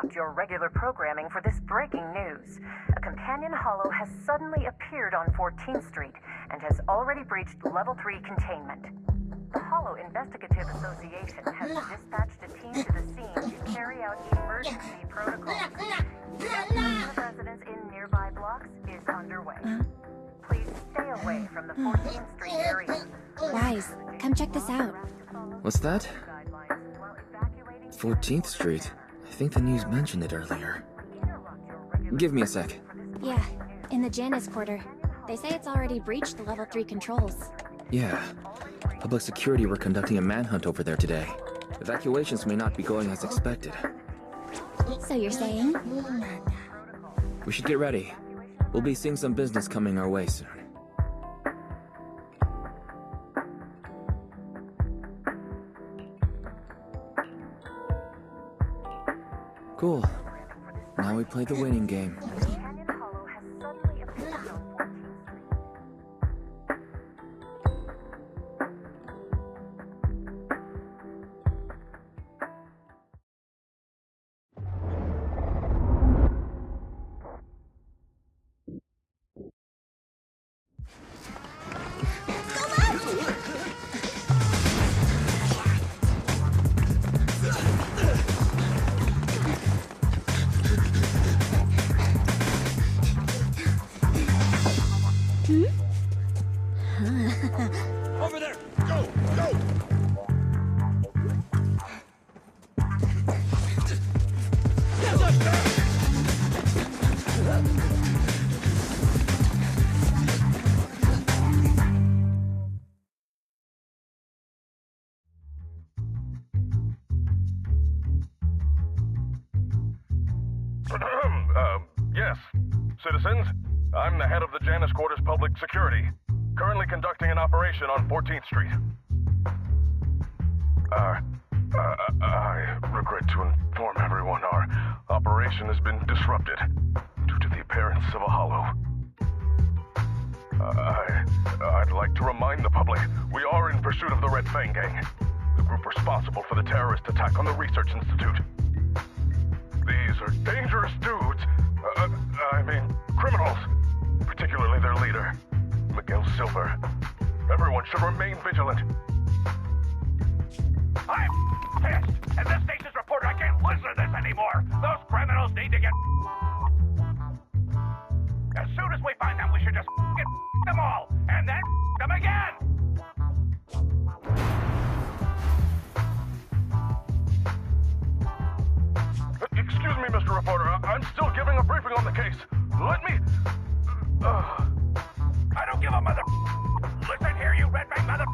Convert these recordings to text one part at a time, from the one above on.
interrupt your regular programming for this breaking news. A companion hollow has suddenly appeared on 14th Street and has already breached Level 3 containment. The Hollow Investigative Association has dispatched a team to the scene to carry out emergency protocols. Evacuation of residents in nearby blocks is underway. Please stay away from the 14th Street area. Wise, come check this out. What's that? 14th Street. I think the news mentioned it earlier. Give me a sec. Yeah, in the Janus quarter. They say it's already breached the level 3 controls. Yeah. Public security were conducting a manhunt over there today. Evacuations may not be going as expected. So you're saying? We should get ready. We'll be seeing some business coming our way soon. Cool. Now we play the winning game. Over there! Go! Go! Yes. Citizens, I'm the head of the Janus Quarters Public Security. Currently conducting an operation on 14th Street. I regret to inform everyone our operation has been disrupted due to the appearance of a hollow. I'd like to remind the public we are in pursuit of the Red Fang Gang, the group responsible for the terrorist attack on the Research Institute. These are dangerous dudes. Criminals, particularly their leader, Miguel Silver. Everyone should remain vigilant. I'm pissed! As this station's reporter, I can't listen to this anymore! Those criminals need to get... As soon as we find them, we should just get them all, and then them again! Excuse me, Mr. Reporter. I'm still giving a briefing on the case. Let me... I don't give a mother... Listen here, you red bang mother...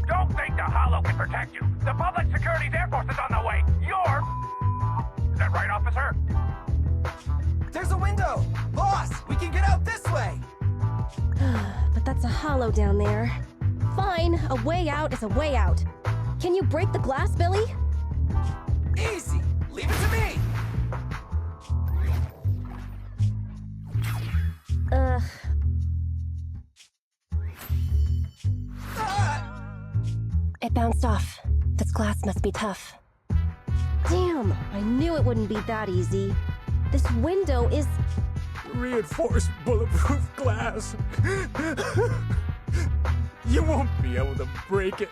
Don't think the Hollow can protect you. The Public Security's Air Force is on the way. You're... Is that right, officer? There's a window! Boss, we can get out this way! But that's a hollow down there. Fine, a way out is a way out. Can you break the glass, Billy? Easy! Leave it to me! It bounced off. This glass must be tough. Damn, I knew it wouldn't be that easy. This window is... reinforced bulletproof glass. You won't be able to break it.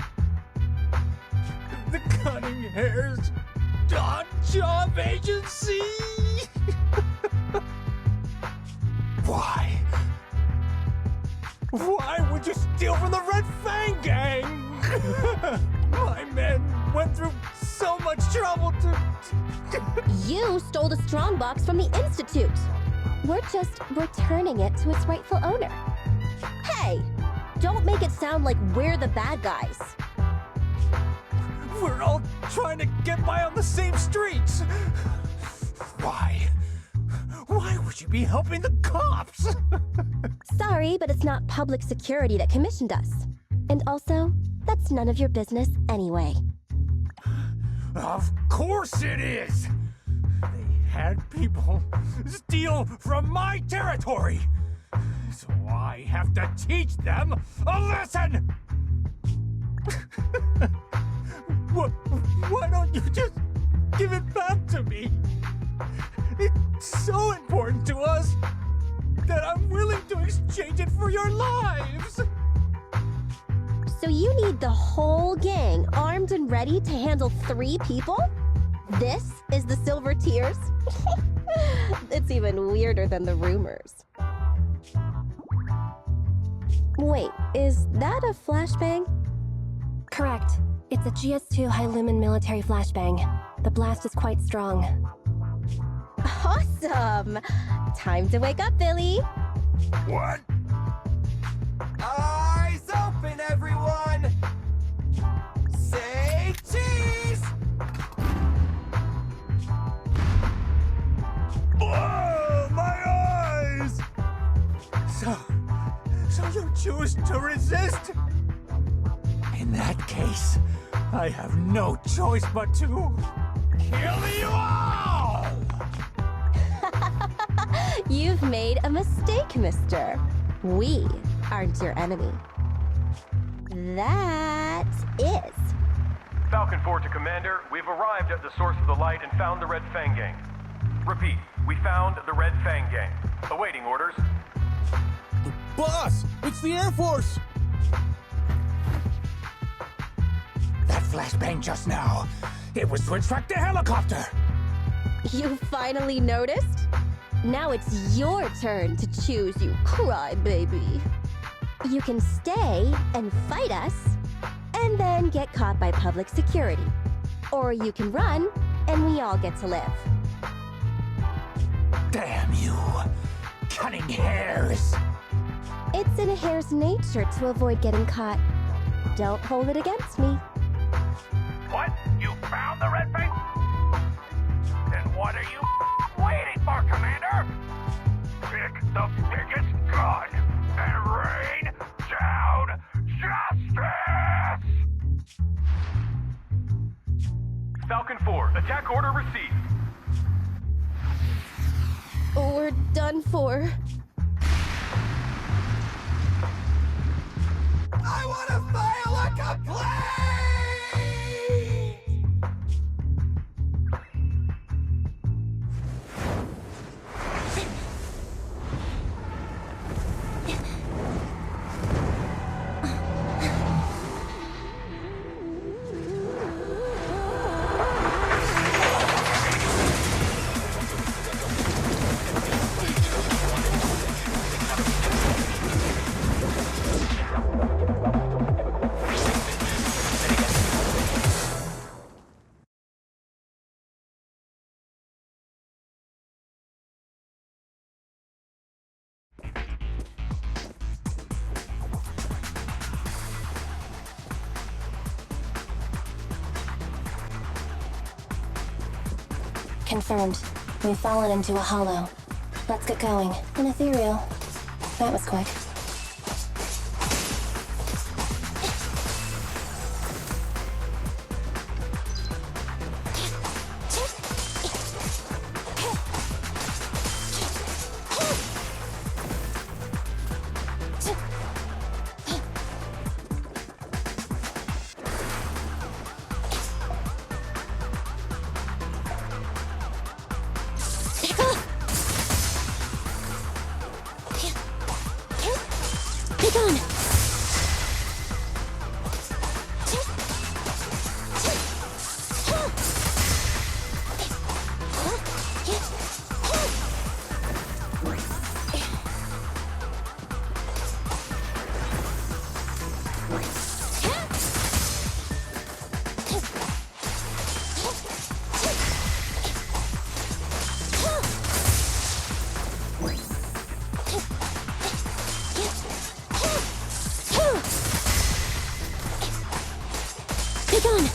The cunning hairs on job agency. Why? Why would you steal from the Red Fang Gang? My men went through so much trouble to... You stole the strongbox from the Institute. We're just returning it to its rightful owner. Hey, don't make it sound like we're the bad guys. We're all trying to get by on the same streets. Why? Why would you be helping the cops? Sorry, but it's not public security that commissioned us. And also, that's none of your business anyway. Of course it is! They had people steal from my territory! So I have to teach them a lesson! Why don't you just Give it back to me. It's so important to us that I'm willing to exchange it for your lives. So you need the whole gang armed and ready to handle 3 people? This is the Silver Tears? It's even weirder than the rumors. Wait, is that a flashbang? Correct. It's a GS2 high-lumen military flashbang. The blast is quite strong. Awesome! Time to wake up, Billy. What? Eyes open, everyone! Say cheese! Oh, my eyes! So you choose to resist? In that case, I have no choice but to kill you all! You've made a mistake, mister. We aren't your enemy. That is. Falcon 4 to Commander, we've arrived at the source of the light and found the Red Fang Gang. Repeat, we found the Red Fang Gang. Awaiting orders. Boss, it's the Air Force! That flashbang just now, it was to attract the helicopter! You finally noticed? Now it's your turn to choose, you crybaby. You can stay and fight us, and then get caught by public security. Or you can run, and we all get to live. Damn you! Cunning hares! It's in a hare's nature to avoid getting caught. Don't hold it against me. What? You found the Red Fang? Then what are you waiting for, Commander? Pick the biggest gun and rain down justice! Falcon 4, attack order received. We're done for. I want to file a complaint! Confirmed. We've fallen into a hollow. Let's get going. An ethereal. That was quick. Be gone! Be gone!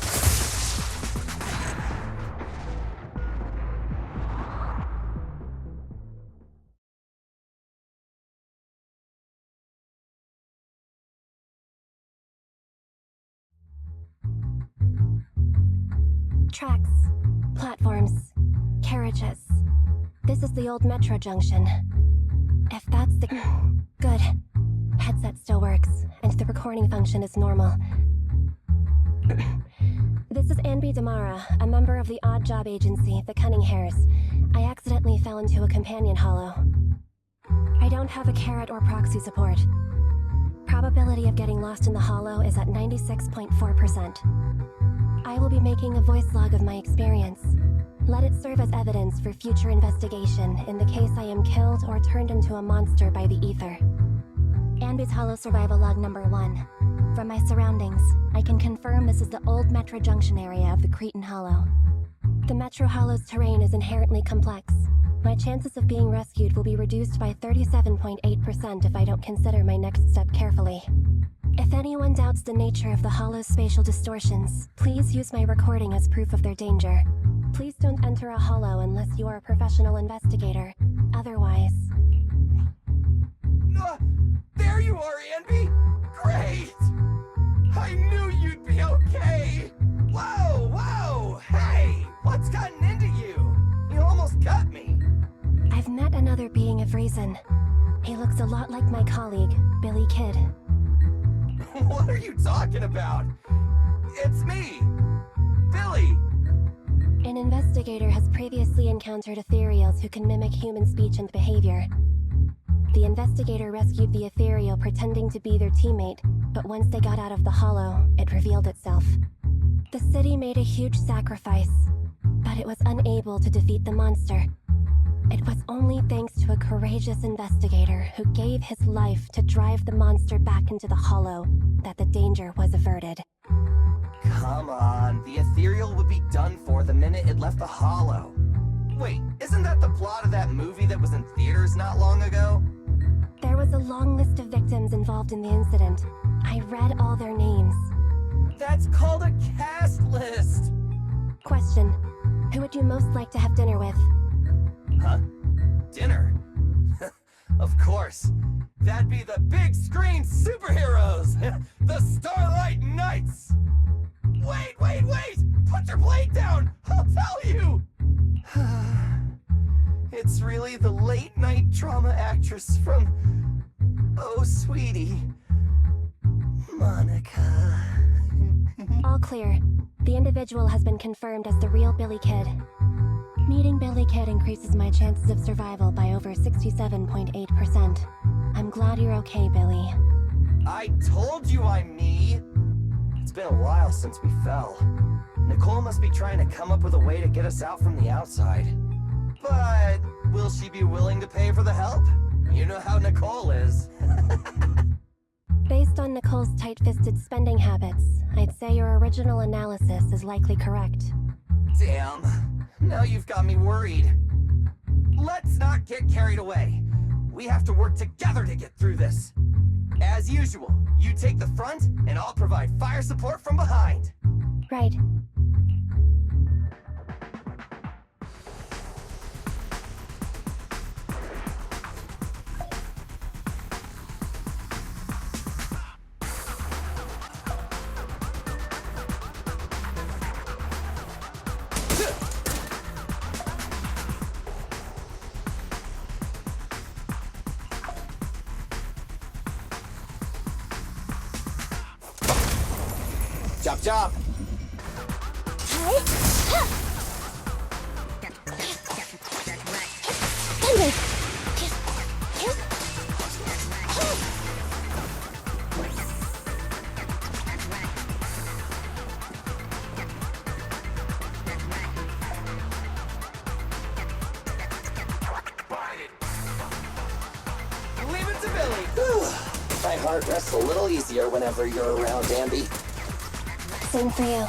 Tracks, platforms, carriages. This is the old metro junction. If that's the... Good. Headset still works, and the recording function is normal. This This is Anby Damara, a member of the odd job agency, the Cunning Hares. I accidentally fell into a companion hollow. I don't have a carrot or proxy support. Probability of getting lost in the hollow is at 96.4%. I will be making a voice log of my experience. Let it serve as evidence for future investigation in the case I am killed or turned into a monster by the ether. Anby's Hollow Survival Log number 1. From my surroundings, I can confirm this is the old Metro Junction area of the Cretan Hollow. The Metro Hollow's terrain is inherently complex. My chances of being rescued will be reduced by 37.8% if I don't consider my next step carefully. If anyone doubts the nature of the Hollow's spatial distortions, please use my recording as proof of their danger. Please don't enter a hollow unless you are a professional investigator. Otherwise... There you are, Anby! Great! I knew you'd be okay! Whoa, whoa! Hey! What's gotten into you? You almost got me! I've met another being of reason. He looks a lot like my colleague, Billy Kidd. What are you talking about? It's me! Billy! An investigator has previously encountered ethereals who can mimic human speech and behavior. The investigator rescued the ethereal pretending to be their teammate, but once they got out of the hollow, it revealed itself. The city made a huge sacrifice, but it was unable to defeat the monster. It was only thanks to a courageous investigator who gave his life to drive the monster back into the hollow that the danger was averted. Come on, the ethereal would be done for the minute it left the hollow. Wait, isn't that the plot of that movie that was in theaters not long ago? There was a long list of victims involved in the incident. I read all their names. That's called a cast list! Question: who would you most like to have dinner with? Huh? Dinner? Of course. That'd be the big screen superheroes! The Starlight Knights! Wait! Put your blade down! I'll tell you! It's really the late-night drama actress from... Oh, sweetie. Monica. All clear. The individual has been confirmed as the real Billy Kidd. Meeting Billy Kidd increases my chances of survival by over 67.8%. I'm glad you're okay, Billy. I told you I'm me! It's been a while since we fell. Nicole must be trying to come up with a way to get us out from the outside. But will she be willing to pay for the help? You know how Nicole is. Based on Nicole's tight-fisted spending habits, I'd say your original analysis is likely correct. Damn. Now you've got me worried. Let's not get carried away. We have to work together to get through this. As usual, you take the front, and I'll provide fire support from behind. Right. Chop chop! Leave it to Billy! My heart rests a little easier whenever you're around, Anby. Same for you.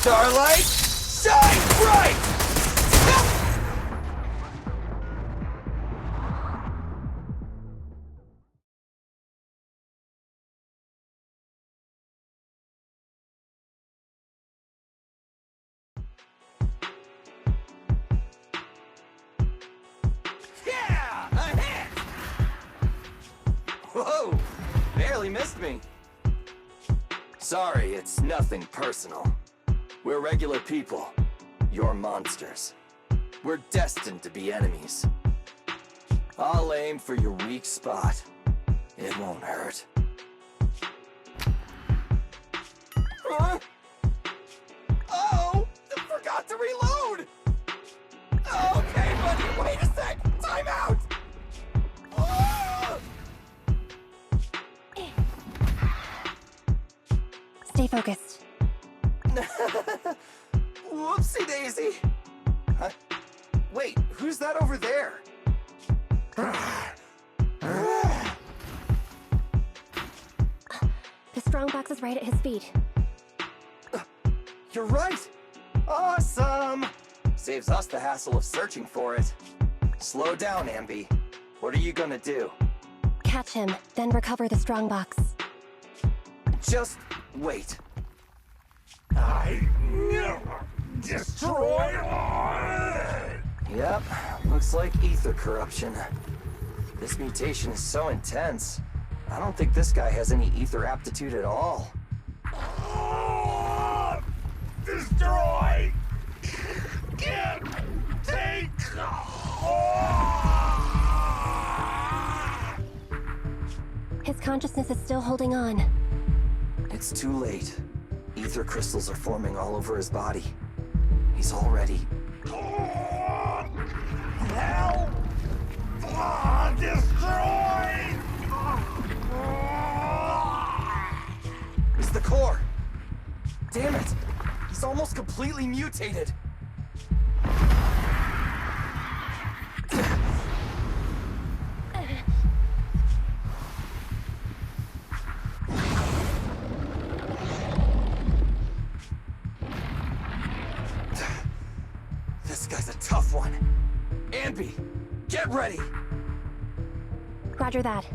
Starlight, shine bright! Yeah! A hit! Whoa! Barely missed me. Sorry, it's nothing personal. We're regular people. You're monsters. We're destined to be enemies. I'll aim for your weak spot. It won't hurt. Huh? Oh! I forgot to reload! Okay, buddy, wait a sec! Time out! Oh! Stay focused. Whoopsie daisy! Huh? Wait, who's that over there? The strongbox is right at his feet. You're right! Awesome! Saves us the hassle of searching for it. Slow down, Ambi. What are you gonna do? Catch him, then recover the strongbox. Just wait. I never destroy all. Yep, looks like ether corruption. This mutation is so intense. I don't think this guy has any ether aptitude at all. Oh, destroy! Get! Take! His consciousness is still holding on. It's too late. Ether crystals are forming all over his body. He's all ready. Help! Destroy! It's the core! Damn it! He's almost completely mutated! This guy's a tough one. Ambi, get ready! Roger that.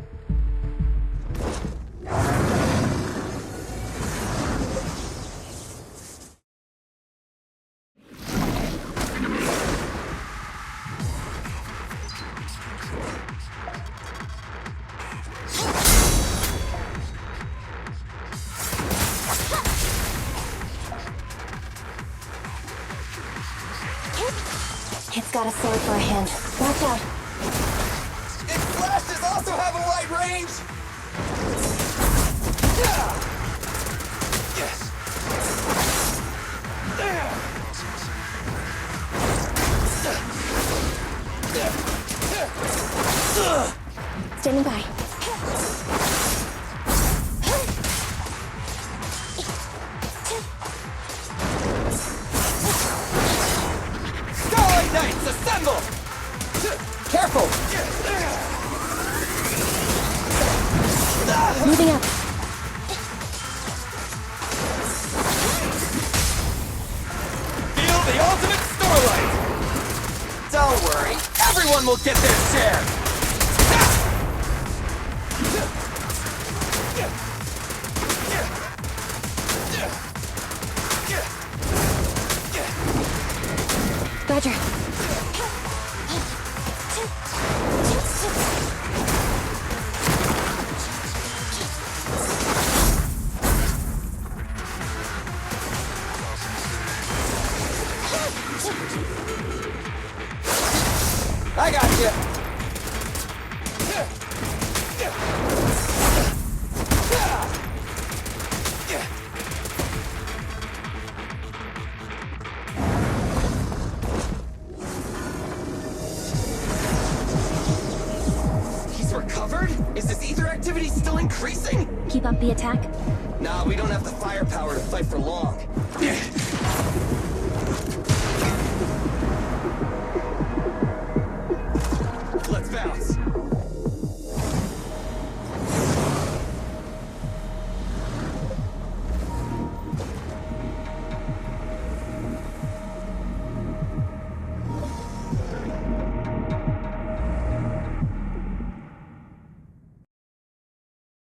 It's got a sword for a hand. Watch out! Its flashes also have a wide range! Standing by. Starlight Knights, assemble! Careful! Moving up. Feel the ultimate Starlight! Don't worry, everyone will get their share! Roger. I got you! He's recovered? Is his ether activity still increasing? Keep up the attack. Nah, we don't have the firepower to fight for long.